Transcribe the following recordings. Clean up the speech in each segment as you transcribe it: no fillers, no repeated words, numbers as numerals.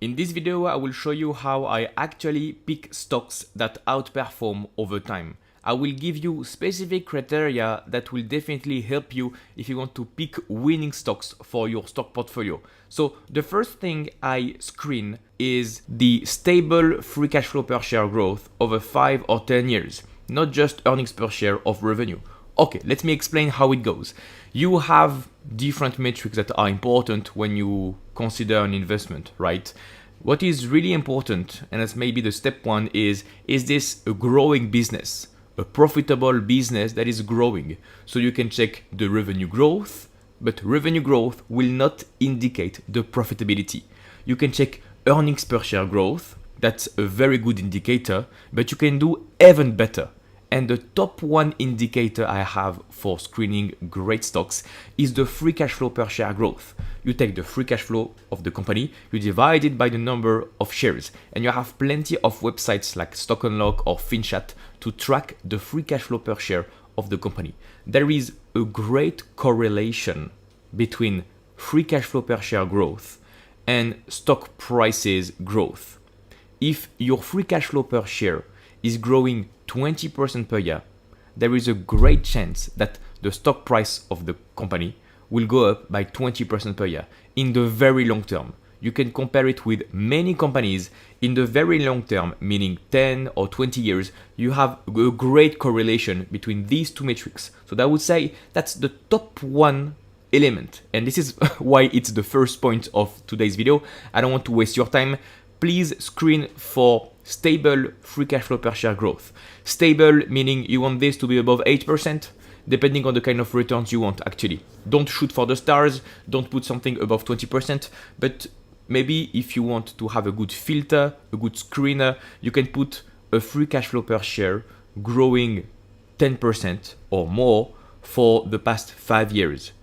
In this video, I will show you how I actually pick stocks that outperform over time. I will give you specific criteria that will definitely help you if you want to pick winning stocks for your stock portfolio. So the first thing I screen is the stable free cash flow per share growth over 5 or 10 years, not just earnings per share of revenue. Okay, let me explain how it goes. You have different metrics that are important when you consider an investment, right? What is really important, and that's maybe the step one, is this a growing business, a profitable business that is growing? So you can check the revenue growth, but revenue growth will not indicate the profitability. You can check earnings per share growth, that's a very good indicator, but you can do even better. And the top one indicator I have for screening great stocks is the free cash flow per share growth. You take the free cash flow of the company, you divide it by the number of shares, and you have plenty of websites like Stock Unlock or FinChat to track the free cash flow per share of the company. There is a great correlation between free cash flow per share growth and stock prices growth. If your free cash flow per share is growing 20% per year, there is a great chance that the stock price of the company will go up by 20% per year in the very long term. You can compare it with many companies in the very long term, meaning 10 or 20 years. You have a great correlation between these two metrics. So I would say that's the top one element. And this is why it's the first point of today's video. I don't want to waste your time. Please screen for stable free cash flow per share growth. Stable meaning you want this to be above 8%, depending on the kind of returns you want actually. Don't shoot for the stars, don't put something above 20%, but maybe if you want to have a good filter, a good screener, you can put a free cash flow per share growing 10% or more for the past 5 years,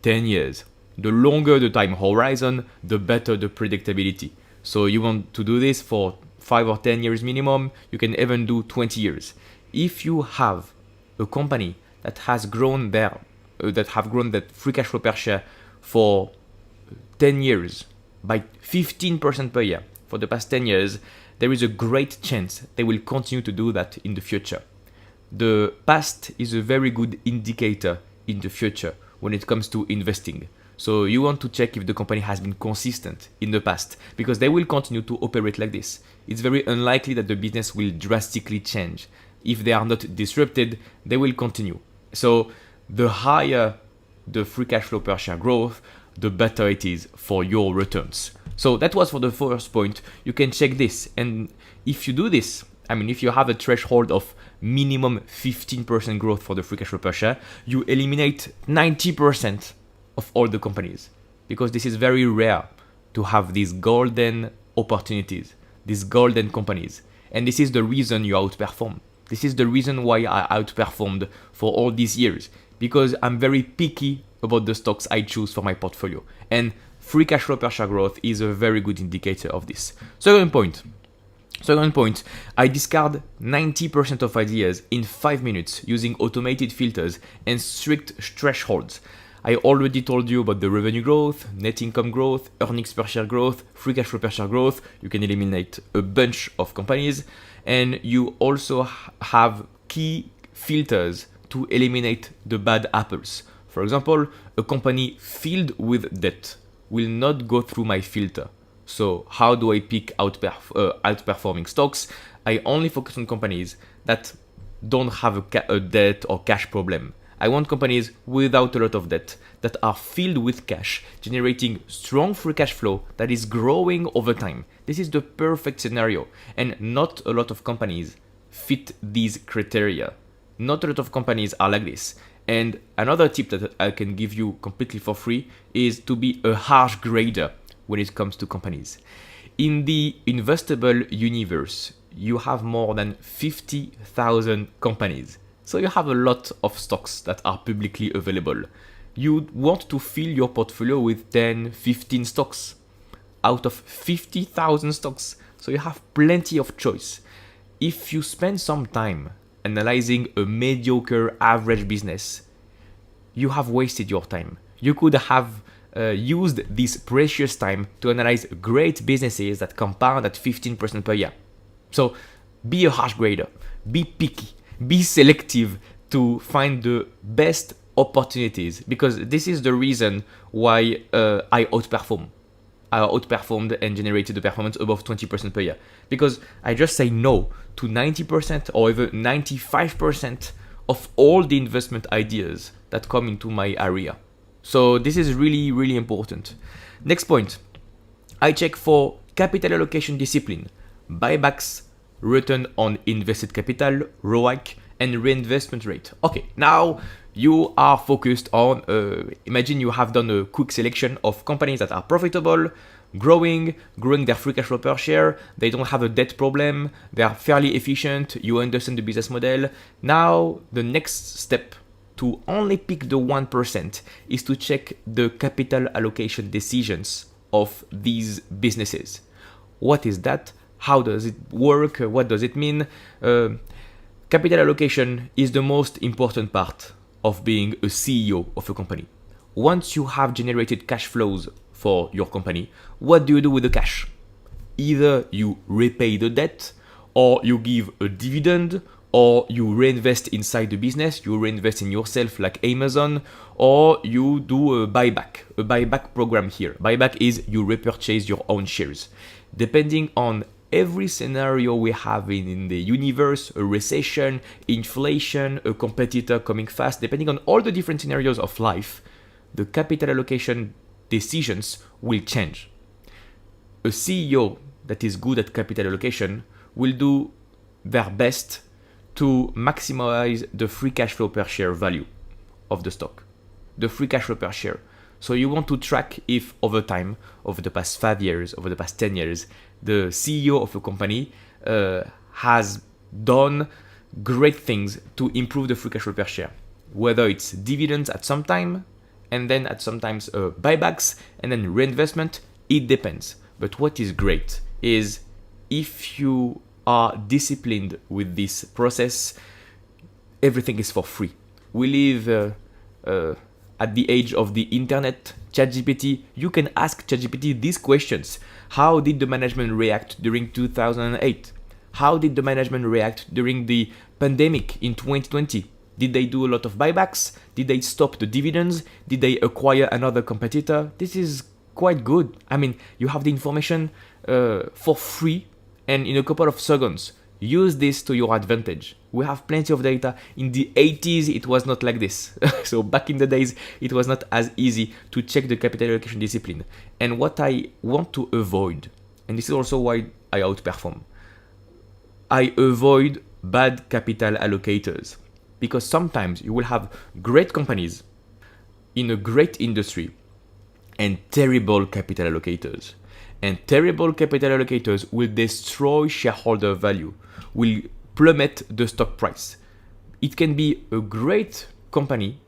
10 years. The longer the time horizon, the better the predictability. So you want to do this for 5 or 10 years minimum, you can even do 20 years. If you have a company that has grown that free cash flow per share for 10 years by 15% per year for the past 10 years, there is a great chance they will continue to do that in the future. The past is a very good indicator in the future when it comes to investing. So you want to check if the company has been consistent in the past, because they will continue to operate like this. It's very unlikely that the business will drastically change. If they are not disrupted, they will continue. So the higher the free cash flow per share growth, the better it is for your returns. So that was for the first point. You can check this. And if you do this, if you have a threshold of minimum 15% growth for the free cash flow per share, you eliminate 90% of all the companies, because this is very rare to have these golden opportunities, these golden companies. And this is the reason you outperform. This is the reason why I outperformed for all these years, because I'm very picky about the stocks I choose for my portfolio. And free cash flow per share growth is a very good indicator of this. Second point, I discard 90% of ideas in 5 minutes using automated filters and strict thresholds. I already told you about the revenue growth, net income growth, earnings per share growth, free cash flow per share growth. You can eliminate a bunch of companies, and you also have key filters to eliminate the bad apples. For example, a company filled with debt will not go through my filter. So how do I pick outperforming stocks? I only focus on companies that don't have a debt or cash problem. I want companies without a lot of debt, that are filled with cash, generating strong free cash flow that is growing over time. This is the perfect scenario, and not a lot of companies fit these criteria. Not a lot of companies are like this. And another tip that I can give you completely for free is to be a harsh grader when it comes to companies. In the investable universe, you have more than 50,000 companies. So you have a lot of stocks that are publicly available. You want to fill your portfolio with 10, 15 stocks out of 50,000 stocks. So you have plenty of choice. If you spend some time analyzing a mediocre average business, you have wasted your time. You could have used this precious time to analyze great businesses that compound at 15% per year. So be a harsh grader, be picky, be selective to find the best opportunities, because this is the reason why I outperform. I outperformed and generated a performance above 20% per year, because I just say no to 90% or even 95% of all the investment ideas that come into my area. So this is really, really important. Next point, I check for capital allocation discipline, buybacks, return on invested capital, ROIC, and reinvestment rate. Okay, now you are focused on, imagine you have done a quick selection of companies that are profitable, growing their free cash flow per share, they don't have a debt problem, they are fairly efficient, you understand the business model. Now, the next step to only pick the 1% is to check the capital allocation decisions of these businesses. What is that? How does it work? What does it mean? Capital allocation is the most important part of being a CEO of a company. Once you have generated cash flows for your company, what do you do with the cash? Either you repay the debt, or you give a dividend, or you reinvest inside the business, you reinvest in yourself like Amazon, or you do a buyback program here. Buyback is you repurchase your own shares. Depending on every scenario we have in the universe, a recession, inflation, a competitor coming fast, depending on all the different scenarios of life, the capital allocation decisions will change. A CEO that is good at capital allocation will do their best to maximize the free cash flow per share value of the stock. The free cash flow per share. So you want to track if over time, over the past 5 years, over the past 10 years, the CEO of a company has done great things to improve the free cash flow per share. Whether it's dividends at some time, and then at sometimes buybacks, and then reinvestment, it depends. But what is great is if you are disciplined with this process, everything is for free. We live at the age of the internet, ChatGPT. You can ask ChatGPT these questions. How did the management react during 2008? How did the management react during the pandemic in 2020? Did they do a lot of buybacks? Did they stop the dividends? Did they acquire another competitor? This is quite good. I mean, you have the information for free, and in a couple of seconds, use this to your advantage. We have plenty of data. In the 80s, it was not like this. So back in the days, it was not as easy to check the capital allocation discipline. And what I want to avoid, and this is also why I outperform, I avoid bad capital allocators. Because sometimes you will have great companies in a great industry and terrible capital allocators. And terrible capital allocators will destroy shareholder value, will plummet the stock price. It can be a great company,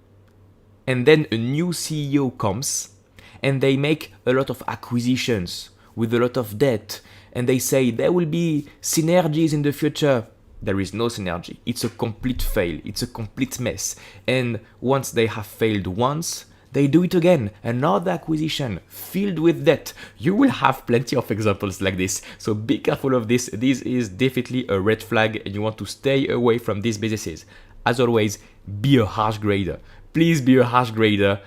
and then a new CEO comes, and they make a lot of acquisitions with a lot of debt, and they say there will be synergies in the future. There is no synergy. It's a complete fail. It's a complete mess. And once they have failed once, they do it again. Another acquisition filled with debt. You will have plenty of examples like this. So be careful of this. This is definitely a red flag, and you want to stay away from these businesses. As always, be a harsh grader. Please be a harsh grader.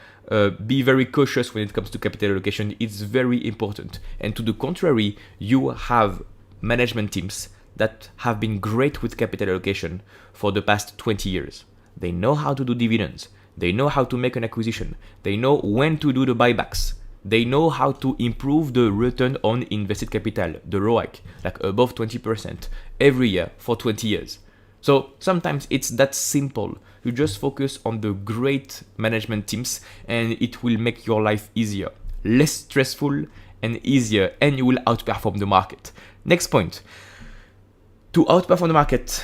Be very cautious when it comes to capital allocation. It's very important. And to the contrary, you have management teams that have been great with capital allocation for the past 20 years. They know how to do dividends. They know how to make an acquisition. They know when to do the buybacks. They know how to improve the return on invested capital, the ROIC, like above 20% every year for 20 years. So sometimes it's that simple. You just focus on the great management teams, and it will make your life easier, less stressful and easier, and you will outperform the market. Next point. To outperform the market,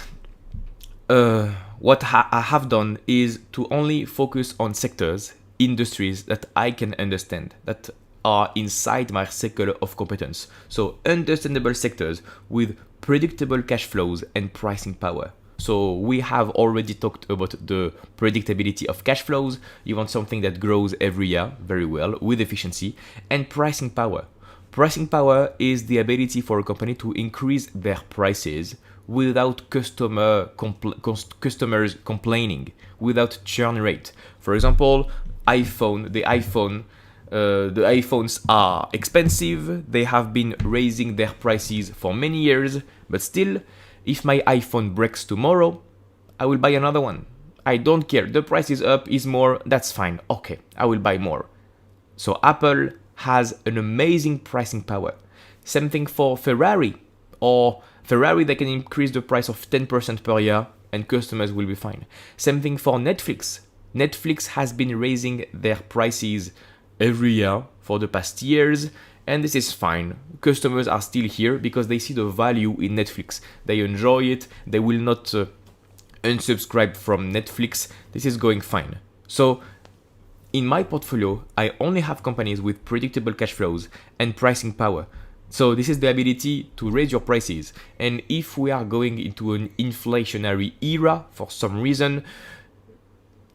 what I have done is to only focus on sectors, industries that I can understand, that are inside my circle of competence. So understandable sectors with predictable cash flows and pricing power. So we have already talked about the predictability of cash flows. You want something that grows every year very well with efficiency, and pricing power. Pricing power is the ability for a company to increase their prices without customers complaining, without churn rate. For example, the iPhones are expensive. They have been raising their prices for many years, but still, if my iPhone breaks tomorrow, I will buy another one. I don't care. The price is up, is more, that's fine. Okay, I will buy more. So Apple has an amazing pricing power. Same thing for Ferrari. Or Ferrari, they can increase the price of 10% per year and customers will be fine. Same thing for Netflix. Netflix has been raising their prices every year for the past years, and this is fine. Customers are still here because they see the value in Netflix. They enjoy it. They will not unsubscribe from Netflix. This is going fine. So in my portfolio, I only have companies with predictable cash flows and pricing power. So this is the ability to raise your prices. And if we are going into an inflationary era for some reason,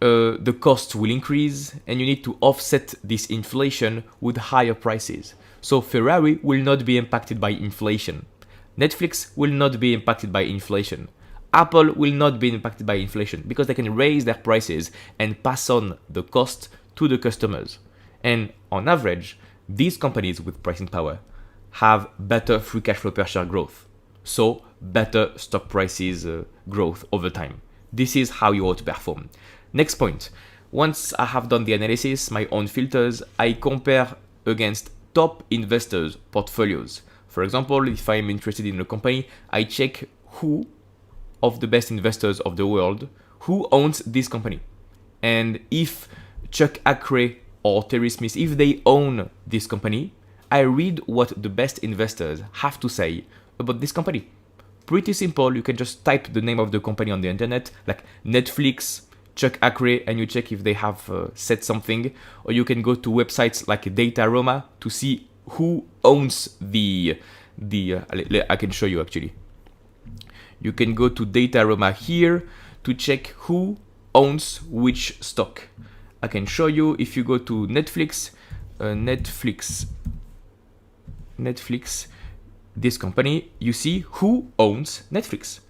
the costs will increase and you need to offset this inflation with higher prices. So Ferrari will not be impacted by inflation. Netflix will not be impacted by inflation. Apple will not be impacted by inflation because they can raise their prices and pass on the cost to the customers. And on average, these companies with pricing power have better free cash flow per share growth. So better stock prices growth over time. This is how you outperform. Next point. Once I have done the analysis, my own filters, I compare against top investors' portfolios. For example, if I'm interested in a company, I check who of the best investors of the world, who owns this company. And if Chuck Akre or Terry Smith, if they own this company, I read what the best investors have to say about this company. Pretty simple. You can just type the name of the company on the internet, like Netflix, Chuck Akre, and you check if they have said something. Or you can go to websites like Dataroma to see who owns the I can show you actually. You can go to Dataroma here to check who owns which stock. I can show you if you go to Netflix, this company, you see who owns Netflix.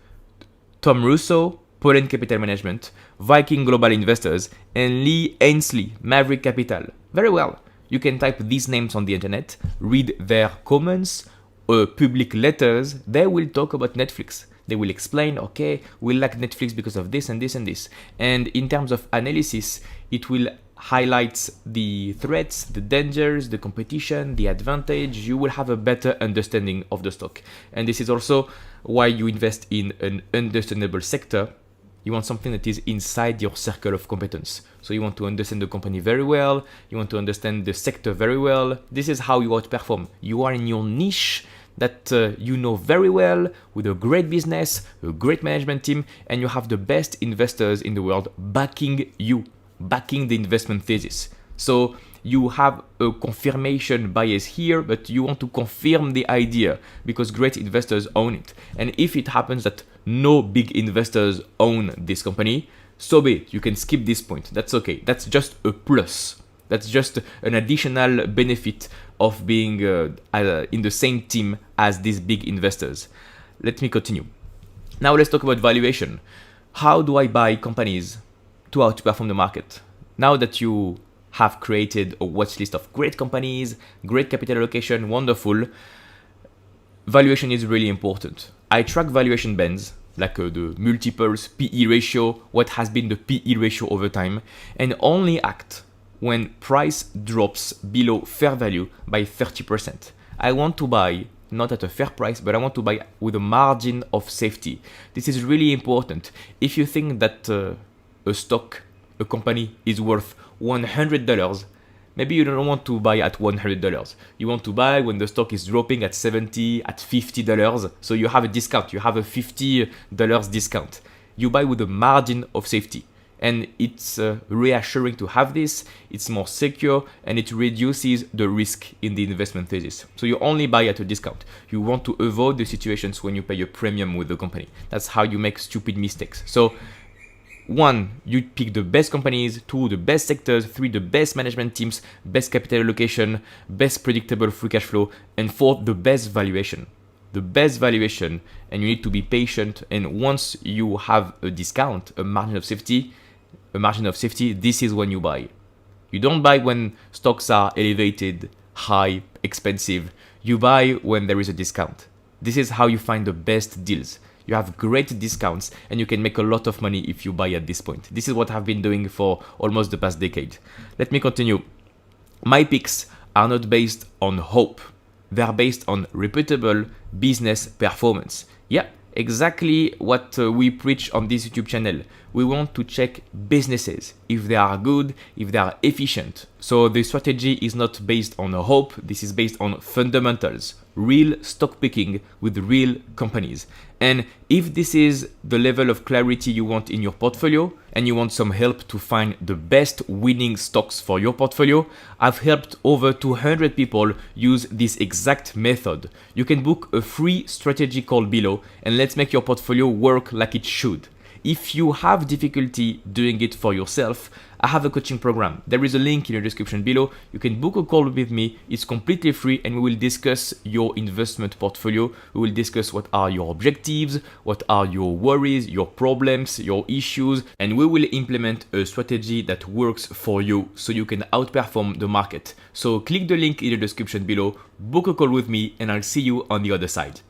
Tom Russo, Pollen Capital Management, Viking Global Investors, and Lee Ainsley, Maverick Capital. Very well. You can type these names on the internet, read their comments, public letters. They will talk about Netflix. They will explain, okay, we like Netflix because of this and this and this. And in terms of analysis, it will highlight the threats, the dangers, the competition, the advantage. You will have a better understanding of the stock. And this is also why you invest in an understandable sector. You want something that is inside your circle of competence. So you want to understand the company very well. You want to understand the sector very well. This is how you outperform. You are in your niche that you know very well, with a great business, a great management team, and you have the best investors in the world backing you, backing the investment thesis. So you have a confirmation bias here, but you want to confirm the idea because great investors own it. And if it happens that no big investors own this company, so be it. You can skip this point. That's okay. That's just a plus. That's just an additional benefit of being in the same team as these big investors. Let me continue. Now let's talk about valuation. How do I buy companies to outperform the market? Now that you have created a watch list of great companies, great capital allocation, wonderful, valuation is really important. I track valuation bands, like the multiples, PE ratio, what has been the PE ratio over time, and only act when price drops below fair value by 30%. I want to buy not at a fair price, but I want to buy with a margin of safety. This is really important. If you think that a company is worth $100, maybe you don't want to buy at $100. You want to buy when the stock is dropping at $70, at $50. So you have a discount. You have a $50 discount. You buy with a margin of safety. And it's reassuring to have this, it's more secure, and it reduces the risk in the investment thesis. So you only buy at a discount. You want to avoid the situations when you pay a premium with the company. That's how you make stupid mistakes. So 1, you pick the best companies. 2, the best sectors. 3, the best management teams, best capital allocation, best predictable free cash flow, and 4, the best valuation. The best valuation, and you need to be patient. And once you have a discount, a margin of safety, this is when you buy. You don't buy when stocks are elevated, high, expensive. You buy when there is a discount. This is how you find the best deals. You have great discounts and you can make a lot of money if you buy at this point. This is what I've been doing for almost the past decade. Let me continue. My picks are not based on hope. They are based on reputable business performance. Yeah, exactly what we preach on this YouTube channel. We want to check businesses, if they are good, if they are efficient. So the strategy is not based on hope, this is based on fundamentals, real stock picking with real companies. And if this is the level of clarity you want in your portfolio and you want some help to find the best winning stocks for your portfolio, I've helped over 200 people use this exact method. You can book a free strategy call below and let's make your portfolio work like it should. If you have difficulty doing it for yourself, I have a coaching program. There is a link in the description below. You can book a call with me. It's completely free and we will discuss your investment portfolio. We will discuss what are your objectives, what are your worries, your problems, your issues, and we will implement a strategy that works for you so you can outperform the market. So click the link in the description below, book a call with me, and I'll see you on the other side.